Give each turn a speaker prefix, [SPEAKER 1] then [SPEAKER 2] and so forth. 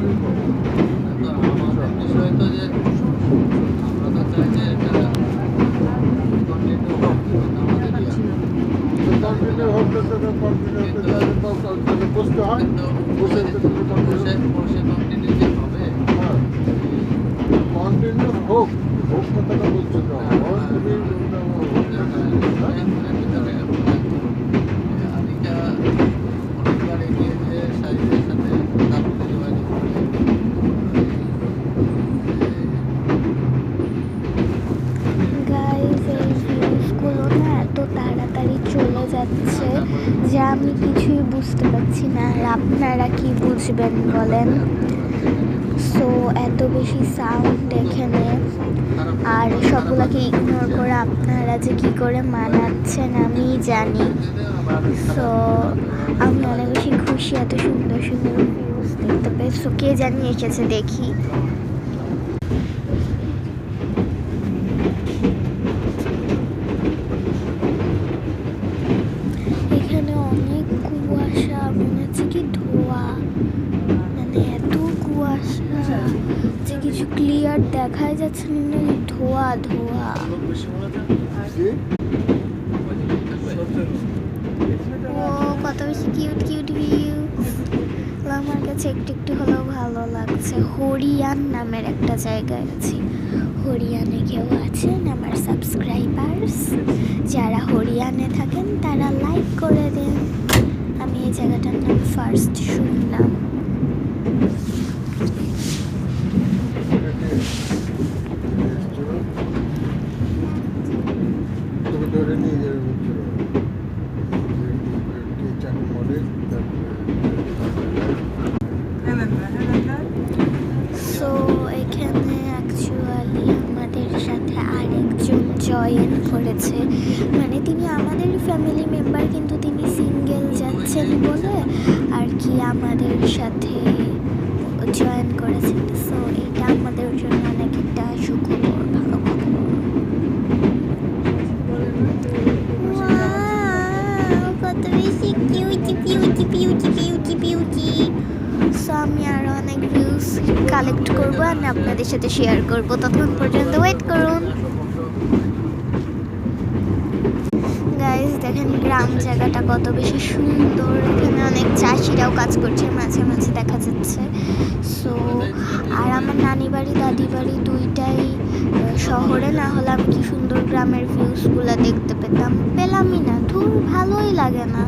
[SPEAKER 1] আমাদের বিষয় তো যে আমরা তো চাই যে এটা কন্টিনিউ হোক, আমাদের
[SPEAKER 2] কন্টিনিউ হোক, বুঝতে হয়, বুঝে
[SPEAKER 1] বসে কন্টিনিউ যে হবে
[SPEAKER 2] কন্টিনিউ হোক, হোক কথাটা বলছো তো তুমি
[SPEAKER 1] আদিকা অনেকবার এগিয়ে যে সাহিত্যের সাথে তারপরে যোগাযোগ করে
[SPEAKER 3] গাইস, এই ভিউজগুলো না এত তাড়াতাড়ি চলে যাচ্ছে যে আমি কিছুই বুঝতে পারছি না। আর আপনারা কি বুঝবেন বলেন? সো এত বেশি সাউন্ড এখানে, আর সবগুলোকে ইগনোর করে আপনারা যে কী করে মানাচ্ছেন আমি জানি। সো আমি অনেক বেশি খুশি এত সুন্দর সুন্দর ভিউজ দেখতে পেয়ে। সো কে জানি এসেছে দেখি। এখানে অনেক কুয়াশা, মনে হচ্ছে কি ধোঁয়া, মানে এত কুয়াশা যে কিছু ক্লিয়ার দেখাই যাচ্ছে না, ধোঁয়া ধোঁয়া। ও কত বেশি কিউট কিউট ভিউ, আমার কাছে একটু একটু হলেও ভালো লাগছে। হরিয়ান নামের একটা জায়গায় আছি। হরিয়ানে কেউ আছেন আমার সাবস্ক্রাইবার্স? যারা হরিয়ানে থাকেন তারা লাইক করে দেন। আমি এই জায়গাটার নাম ফার্স্ট শুনলাম।
[SPEAKER 2] ধরে নিয়ে যাবে চাকরি মডেল।
[SPEAKER 3] সো এখানে অ্যাকচুয়ালি আমাদের সাথে আরেকজন জয়েন করেছে, মানে তিনি আমাদের ফ্যামিলি মেম্বার কিন্তু তিনি সিঙ্গেল যাচ্ছেন বলে আর কি আমাদের সাথে জয়েন করেছেন। সো এটা আমাদের জন্য অনেক একটা সুখবর, ভালো খবর। কত বেশি কিউটি পিউটি পিউটি পিউটি পিউটি। সো আমি আরও অনেক ভিউজ কালেক্ট করবো আর আপনাদের সাথে শেয়ার করবো। ততক্ষণ পর্যন্ত ওয়েট করুন। গাইস দেখেন গ্রাম জায়গাটা কত বেশি সুন্দর। এখানে অনেক চাষিরাও কাজ করছে, মাঝে মাঝে দেখা যাচ্ছে। সো আর আমার নানি বাড়ি দাদি বাড়ি দুইটাই শহরে, না হলে আমি কি সুন্দর গ্রামের ভিউজগুলো দেখতে পেতাম। পেলামই না, ধুর ভালোই লাগে না।